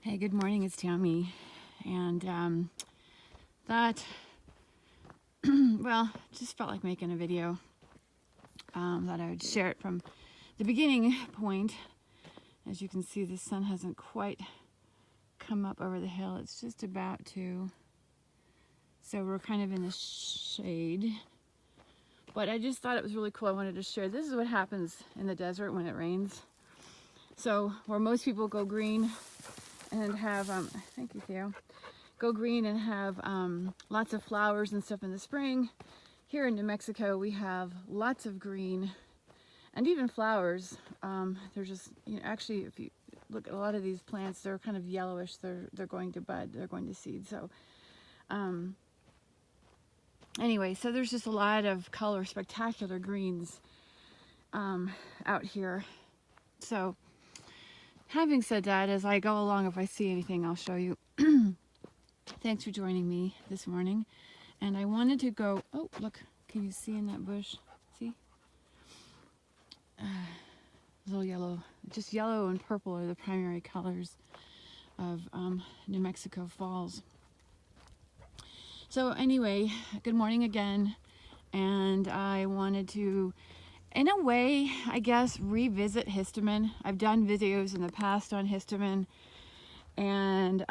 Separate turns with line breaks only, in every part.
Hey, good morning, it's Tammy. And that, well, just felt like making a video. Thought I would share it from the beginning point. As you can see, the sun hasn't quite come up over the hill. It's just about to. So we're kind of in the shade. But I just thought it was really cool. I wanted to share. This is what happens in the desert when it rains. So where most people go green and have, thank you, Theo, go green and have lots of flowers and stuff in the spring. Here in New Mexico, we have lots of green and even flowers. They're just, actually, if you look at a lot of these plants, they're kind of yellowish. They're going to bud. They're going to seed. So anyway, so there's just a lot of color, spectacular greens out here. So having said that, as I go along, if I see anything, I'll show you. Thanks for joining me this morning. And I wanted to go, oh, look, can you see in that bush? See? A little yellow. Just yellow and purple are the primary colors of New Mexico falls. So anyway, good morning again. And I wanted to, in a way, I guess, revisit histamine. I've done videos in the past on histamine. And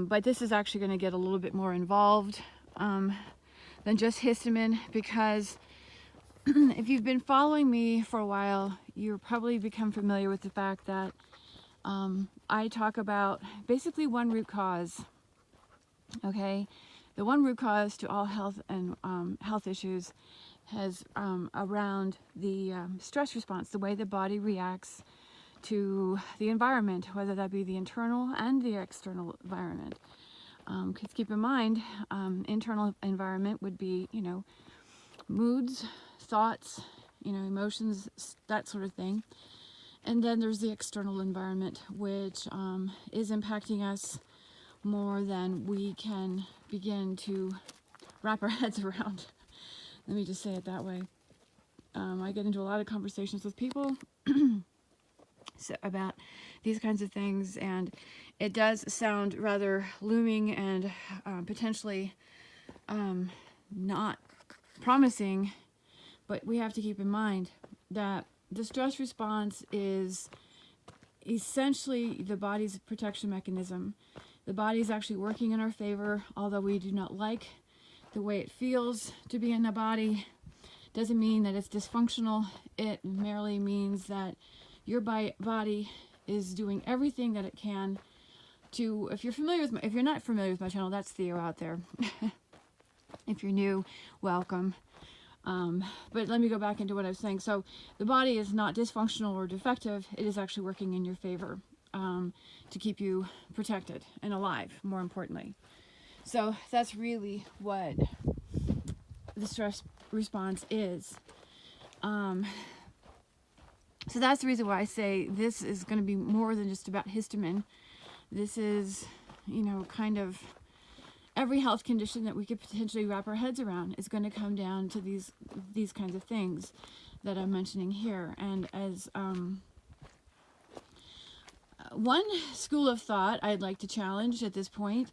but this is actually going to get a little bit more involved than just histamine, because if you've been following me for a while, you'll probably become familiar with the fact that I talk about basically one root cause. Okay, the one root cause to all health and health issues has around the stress response, the way the body reacts to the environment, whether that be the internal and the external environment. Because keep in mind, internal environment would be, moods, thoughts, emotions, that sort of thing. And then there's the external environment, which is impacting us more than we can begin to wrap our heads around. Let me just say it that way. I get into a lot of conversations with people about these kinds of things, and it does sound rather looming and potentially not promising, but we have to keep in mind that the stress response is essentially the body's protection mechanism. The body is actually working in our favor, although we do not like the way it feels to be in the body. Doesn't mean that it's dysfunctional. It merely means that your body is doing everything that it can to, if you're not familiar with my channel, that's Theo out there. If you're new, welcome. But let me go back into what I was saying. So the body is not dysfunctional or defective. It is actually working in your favor to keep you protected and alive, more importantly. So that's really what the stress response is. So that's the reason why I say this is going to be more than just about histamine. This is, kind of every health condition that we could potentially wrap our heads around is going to come down to these kinds of things that I'm mentioning here. And as one school of thought I'd like to challenge at this point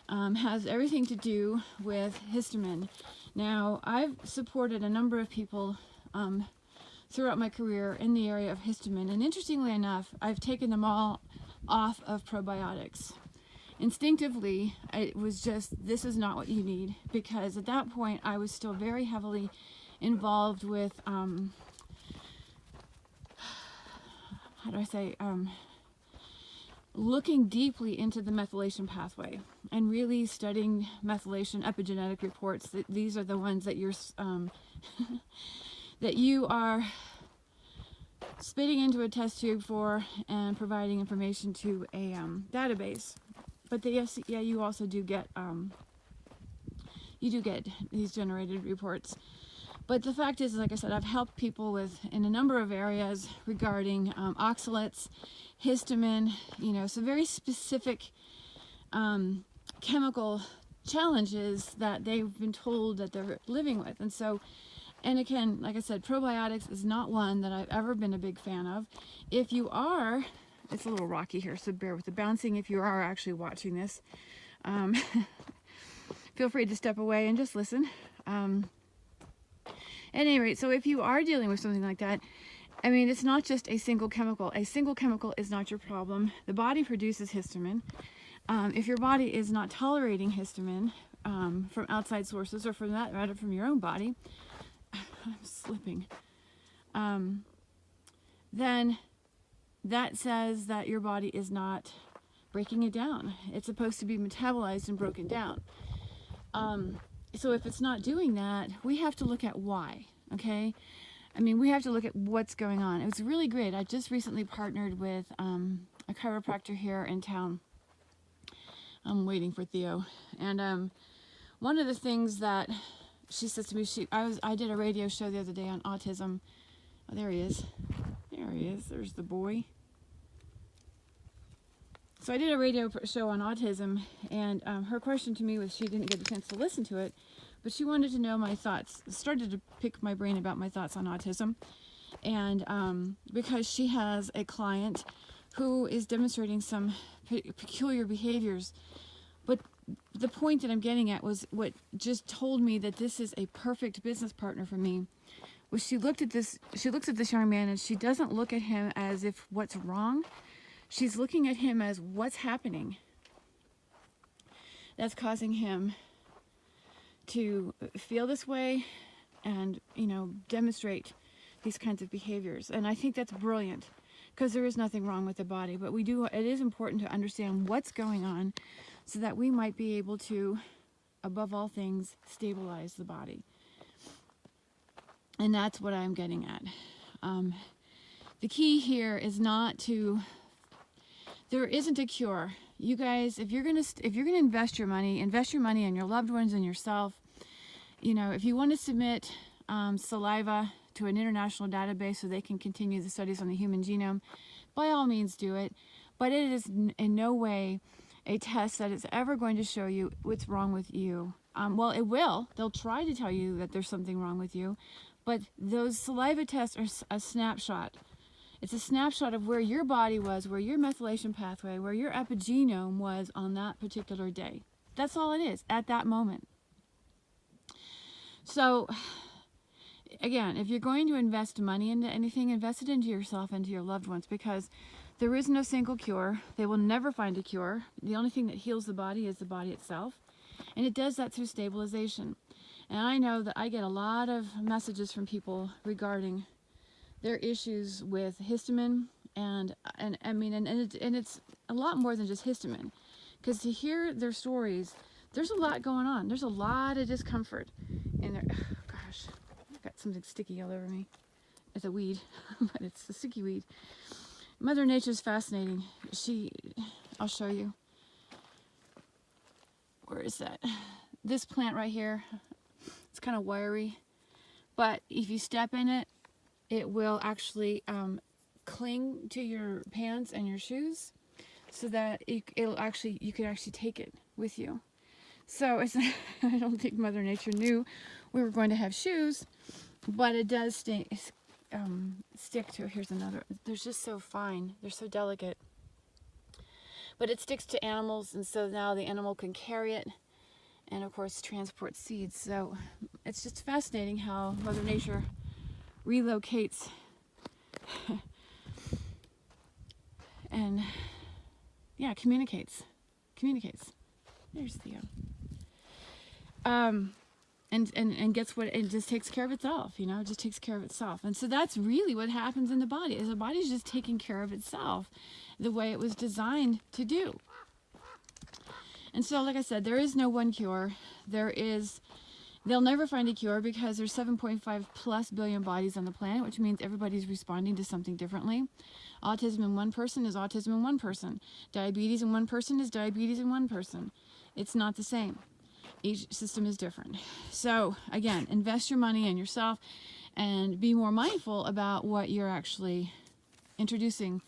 has everything to do with histamine. Now, I've supported a number of people throughout my career in the area of histamine, and interestingly enough, I've taken them all off of probiotics. Instinctively, it was just, this is not what you need, because at that point I was still very heavily involved with looking deeply into the methylation pathway and really studying methylation epigenetic reports. These are the ones that you're that you are spitting into a test tube for and providing information to a database. But you also do get these generated reports. But the fact is, like I said, I've helped people in a number of areas regarding oxalates, histamine, some very specific chemical challenges that they've been told that they're living with. And again, like I said, probiotics is not one that I've ever been a big fan of. If you are It's a little rocky here, so bear with the bouncing if you are actually watching this. Feel free to step away and just listen. At any rate, so if you are dealing with something like that, I mean, it's not just a single chemical. A single chemical is not your problem. The body produces histamine. If your body is not tolerating histamine from outside sources, or from that matter from your own body, I'm slipping, then that says that your body is not breaking it down. It's supposed to be metabolized and broken down. So if it's not doing that, we have to look at why, okay? I mean, we have to look at what's going on. It was really great. I just recently partnered with a chiropractor here in town. I'm waiting for Theo. And one of the things that she says to me, I did a radio show the other day on autism. Oh, there he is. There he is. There's the boy. So I did a radio show on autism, and her question to me was, she didn't get a chance to listen to it, but she wanted to know my thoughts, started to pick my brain about my thoughts on autism. And because she has a client who is demonstrating some peculiar behaviors. But the point that I'm getting at was what just told me that this is a perfect business partner for me. Was she looks at this young man, and she doesn't look at him as if what's wrong. She's looking at him as what's happening that's causing him to feel this way and, you know, demonstrate these kinds of behaviors. And I think that's brilliant, because there is nothing wrong with the body, but it is important to understand what's going on so that we might be able to, above all things, stabilize the body. And that's what I'm getting at. The key here is not to, there isn't a cure. You guys, if you're gonna invest your money in your loved ones and yourself. You know, if you want to submit saliva to an international database so they can continue the studies on the human genome, by all means do it. But it is in no way a test that is ever going to show you what's wrong with you. Well, it will. They'll try to tell you that there's something wrong with you, but those saliva tests are a snapshot. It's a snapshot of where your body was, where your methylation pathway, where your epigenome was on that particular day. That's all it is at that moment. So, again, if you're going to invest money into anything, invest it into yourself and to your loved ones, because there is no single cure. They will never find a cure. The only thing that heals the body is the body itself, and it does that through stabilization. And I know that I get a lot of messages from people regarding their issues with histamine, and it's a lot more than just histamine, because to hear their stories, there's a lot going on. There's a lot of discomfort in there. Oh, gosh, I've got something sticky all over me. It's a weed, but it's a sticky weed. Mother Nature's fascinating. I'll show you. Where is that? This plant right here, it's kind of wiry, but if you step in it, it will actually cling to your pants and your shoes, so that you can actually take it with you. So I don't think Mother Nature knew we were going to have shoes, but it does stick to. Here's another. They're just so fine. They're so delicate. But it sticks to animals, and so now the animal can carry it, and of course transport seeds. So it's just fascinating how Mother Nature relocates and communicates. There's Theo. And gets what it just takes care of itself, you know, it just takes care of itself. And so that's really what happens in the body, is the body's just taking care of itself the way it was designed to do. And so, like I said, there is no one cure. They'll never find a cure, because there's 7.5 plus billion bodies on the planet, which means everybody's responding to something differently. Autism in one person is autism in one person. Diabetes in one person is diabetes in one person. It's not the same. Each system is different. So again, invest your money in yourself and be more mindful about what you're actually introducing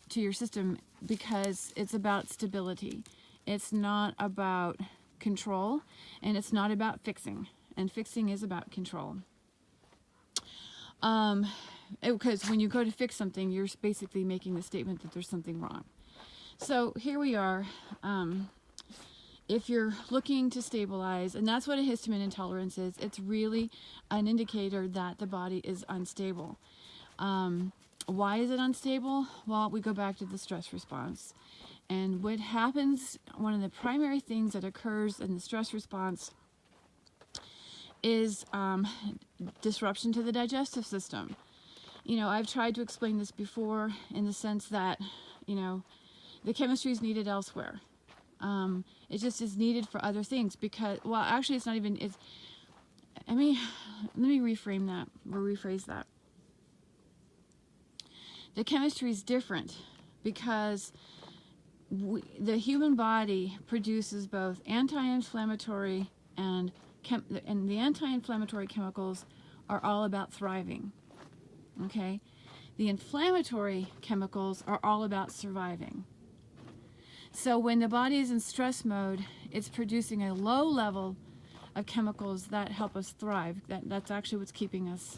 to your system, because it's about stability. It's not about control, and it's not about fixing. And fixing is about control. because when you go to fix something, you're basically making the statement that there's something wrong. So here we are. If you're looking to stabilize, and that's what a histamine intolerance is, it's really an indicator that the body is unstable. Why is it unstable? Well, we go back to the stress response. And what happens, one of the primary things that occurs in the stress response is disruption to the digestive system. I've tried to explain this before in the sense that, the chemistry is needed elsewhere. It just is needed for other things because, well, actually it's not even, let me rephrase that. The chemistry is different because the human body produces both anti-inflammatory and the anti-inflammatory chemicals are all about thriving. Okay? The inflammatory chemicals are all about surviving. So when the body is in stress mode, it's producing a low level of chemicals that help us thrive. That's actually what's keeping us,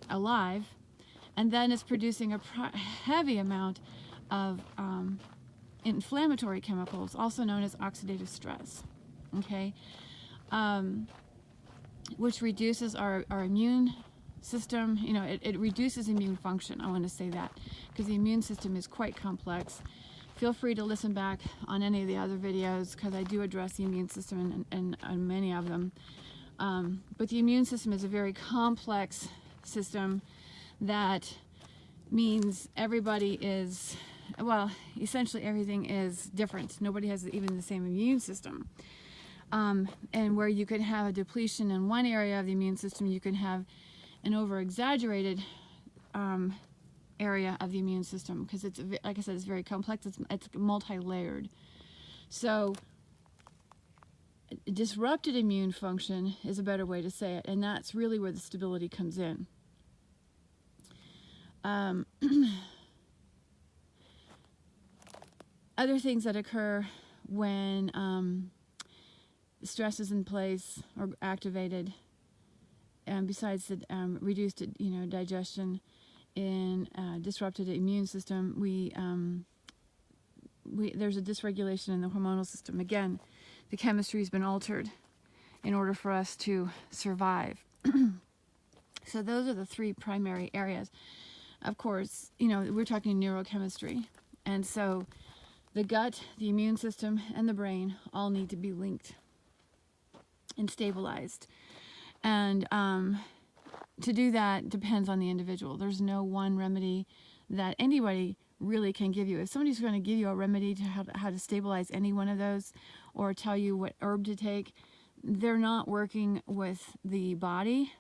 alive. And then it's producing a heavy amount of inflammatory chemicals, also known as oxidative stress. Okay? Which reduces our immune system. It reduces immune function. I want to say that because the immune system is quite complex. Feel free to listen back on any of the other videos because I do address the immune system and many of them. But the immune system is a very complex system that means everybody is, well, essentially everything is different. Nobody has even the same immune system. And where you could have a depletion in one area of the immune system, you can have an over-exaggerated area of the immune system because it's, like I said, it's very complex. It's multi-layered. So disrupted immune function is a better way to say it, and that's really where the stability comes in. Other things that occur when stress is in place or activated, and besides the reduced digestion in disrupted immune system, there's a dysregulation in the hormonal system. Again, the chemistry has been altered in order for us to survive. So those are the three primary areas. Of course, we're talking neurochemistry, and so the gut, the immune system, and the brain all need to be linked and stabilized. And to do that depends on the individual. There's no one remedy that anybody really can give you. If somebody's going to give you a remedy to how to stabilize any one of those or tell you what herb to take, they're not working with the body,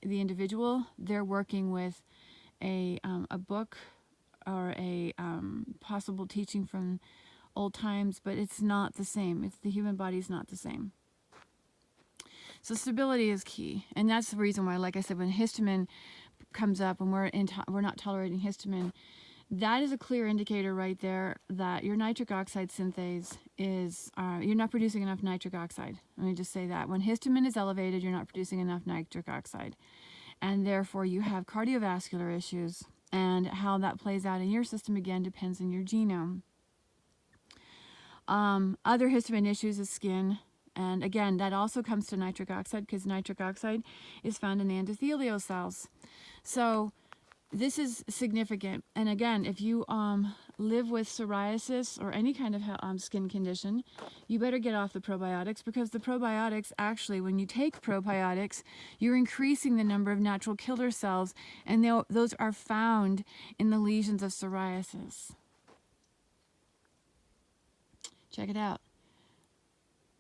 the individual. They're working with a book or a possible teaching from old times, but it's not the same. The human body's not the same. So stability is key, and that's the reason why, like I said, when histamine comes up and we're not tolerating histamine, that is a clear indicator right there that your nitric oxide synthase is, you're not producing enough nitric oxide. Let me just say that. When histamine is elevated, you're not producing enough nitric oxide, and therefore you have cardiovascular issues, and how that plays out in your system, again, depends on your genome. Other histamine issues is skin. And again, that also comes to nitric oxide because nitric oxide is found in the endothelial cells. So this is significant. And again, if you live with psoriasis or any kind of skin condition, you better get off the probiotics, because the probiotics, actually, when you take probiotics, you're increasing the number of natural killer cells, and those are found in the lesions of psoriasis. Check it out.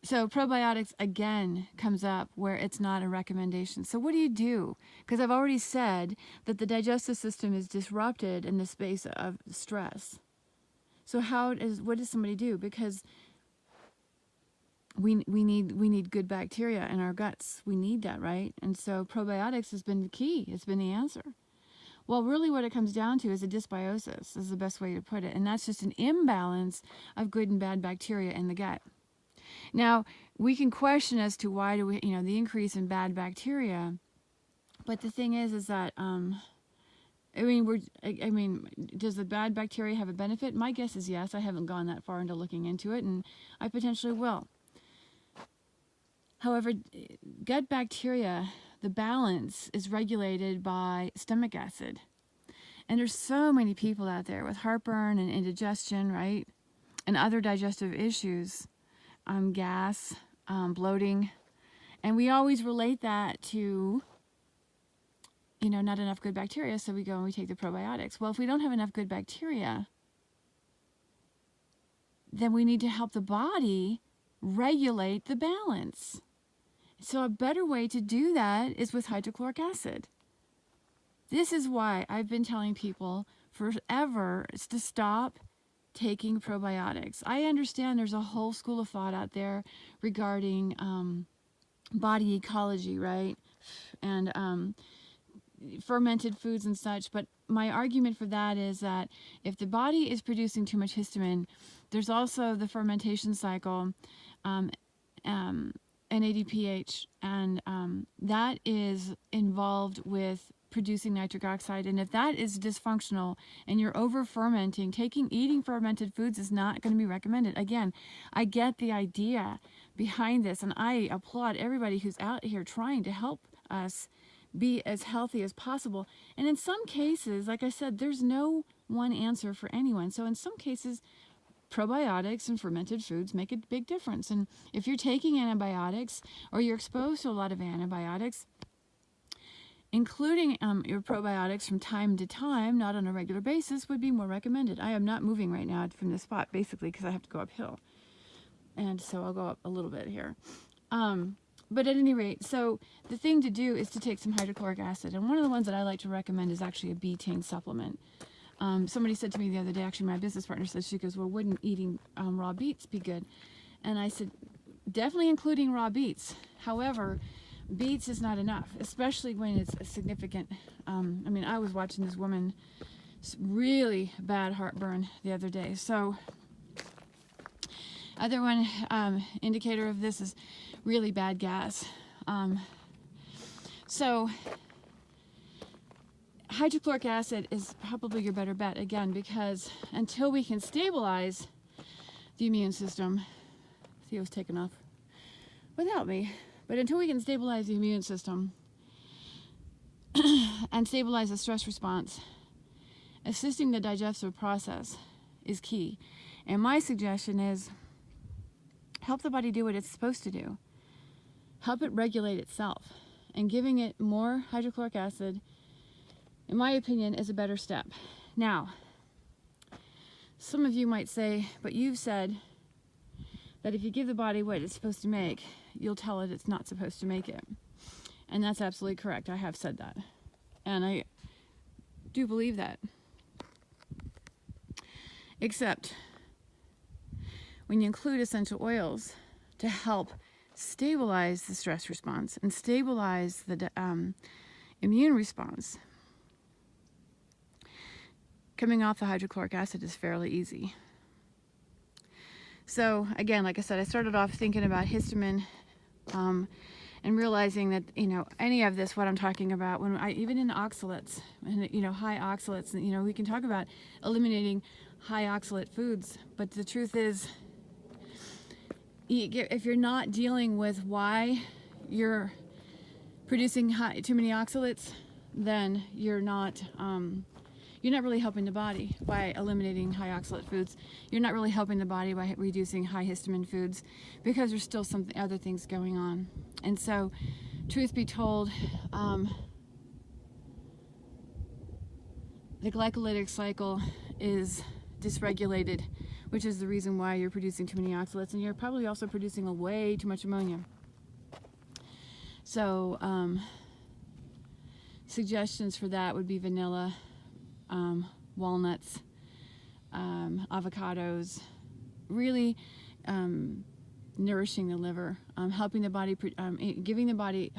So probiotics, again, comes up where it's not a recommendation. So what do you do? Because I've already said that the digestive system is disrupted in the space of stress. So what does somebody do? Because we need good bacteria in our guts. We need that, right? And so probiotics has been the key. It's been the answer. Well, really what it comes down to is a dysbiosis, is the best way to put it. And that's just an imbalance of good and bad bacteria in the gut. Now, we can question as to why do we, the increase in bad bacteria, but the thing is that I mean, does the bad bacteria have a benefit? My guess is yes. I haven't gone that far into looking into it, and I potentially will. However, gut bacteria, the balance is regulated by stomach acid. And there's so many people out there with heartburn and indigestion, right? And other digestive issues, gas, bloating. And we always relate that to, not enough good bacteria, so we go and we take the probiotics. Well, if we don't have enough good bacteria, then we need to help the body regulate the balance. So a better way to do that is with hydrochloric acid. This is why I've been telling people forever to stop taking probiotics. I understand there's a whole school of thought out there regarding body ecology, right? And fermented foods and such. But my argument for that is that if the body is producing too much histamine, there's also the fermentation cycle, NADPH, and that is involved with producing nitric oxide. And if that is dysfunctional and you're over fermenting, eating fermented foods is not going to be recommended. Again, I get the idea behind this, and I applaud everybody who's out here trying to help us be as healthy as possible. And in some cases, like I said, there's no one answer for anyone. So in some cases, probiotics and fermented foods make a big difference. And if you're taking antibiotics or you're exposed to a lot of antibiotics, including your probiotics from time to time, not on a regular basis, would be more recommended. I am not moving right now from this spot, basically, because I have to go uphill. And so I'll go up a little bit here. But at any rate, so the thing to do is to take some hydrochloric acid. And one of the ones that I like to recommend is actually a betaine supplement. Somebody said to me the other day, actually my business partner said, she goes, well, wouldn't eating raw beets be good? And I said, definitely including raw beets. However, beets is not enough, especially when it's a significant, I was watching this woman, really bad heartburn the other day. So other one indicator of this is really bad gas. So hydrochloric acid is probably your better bet, again, because until we can stabilize the immune system, Theo's taken off without me, but until we can stabilize the immune system and stabilize the stress response, assisting the digestive process is key. And my suggestion is help the body do what it's supposed to do. Help it regulate itself. And giving it more hydrochloric acid, in my opinion, is a better step. Now, some of you might say, but you've said that if you give the body what it's supposed to make, you'll tell it it's not supposed to make it. And that's absolutely correct. I have said that. And I do believe that. Except when you include essential oils to help stabilize the stress response and stabilize the immune response, coming off the hydrochloric acid is fairly easy. So again, like I said, I started off thinking about histamine and realizing that, any of this, what I'm talking about, even in oxalates, and high oxalates, we can talk about eliminating high oxalate foods, but the truth is, if you're not dealing with why you're producing too many oxalates, then you're not really helping the body by eliminating high oxalate foods. You're not really helping the body by reducing high histamine foods, because there's still some other things going on. And so, truth be told, the glycolytic cycle is dysregulated, which is the reason why you're producing too many oxalates, and you're probably also producing way too much ammonia. So suggestions for that would be vanilla, walnuts, avocados, really nourishing the liver, helping the body, giving the body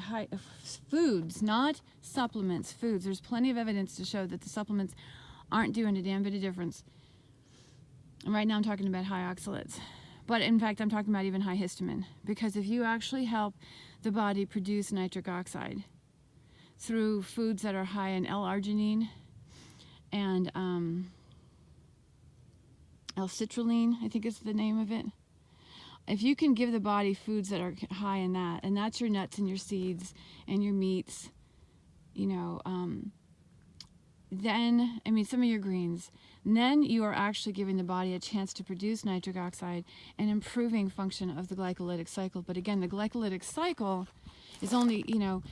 foods, not supplements, foods. There's plenty of evidence to show that the supplements aren't doing a damn bit of difference. And right now I'm talking about high oxalates. But in fact, I'm talking about even high histamine. Because if you actually help the body produce nitric oxide through foods that are high in L-arginine, and L-citrulline, I think is the name of it. If you can give the body foods that are high in that, and that's your nuts and your seeds and your meats, you know, then, I mean, some of your greens, then you are actually giving the body a chance to produce nitric oxide and improving function of the glycolytic cycle. But again, the glycolytic cycle is only, you know,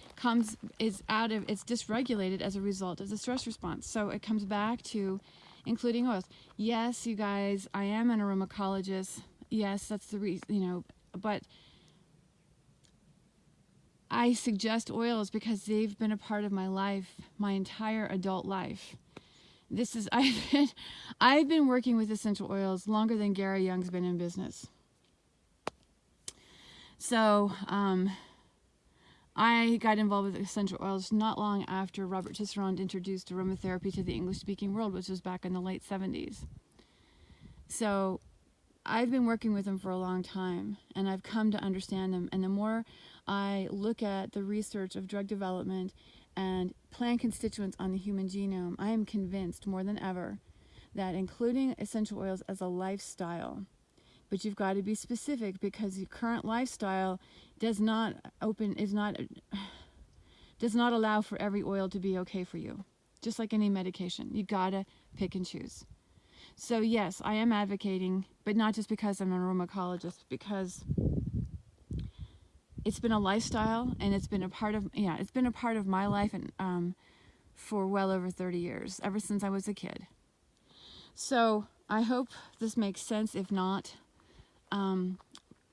it's dysregulated as a result of the stress response. So it comes back to including oils. Yes, you guys, I am an aromacologist. Yes, that's the reason, you know, but I suggest oils because they've been a part of my life, my entire adult life. I've been working with essential oils longer than Gary Young's been in business. So I got involved with essential oils not long after Robert Tisserand introduced aromatherapy to the English-speaking world, which was back in the late 70s. So I've been working with them for a long time, and I've come to understand them. And the more I look at the research of drug development and plant constituents on the human genome, I am convinced more than ever that including essential oils as a lifestyle, but you've got to be specific because your current lifestyle does not allow for every oil to be okay for you. Just like any medication, you gotta pick and choose. So yes, I am advocating, but not just because I'm an aromacologist, because it's been a lifestyle and it's been a part of my life, and for well over 30 years, ever since I was a kid. So I hope this makes sense. If not, you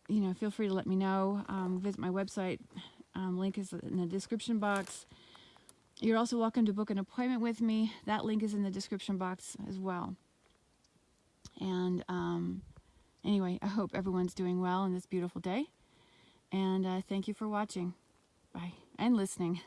know, feel free to let me know. Visit my website. Link is in the description box. You're also welcome to book an appointment with me. That link is in the description box as well. And anyway, I hope everyone's doing well on this beautiful day. And thank you for watching. Bye. And listening.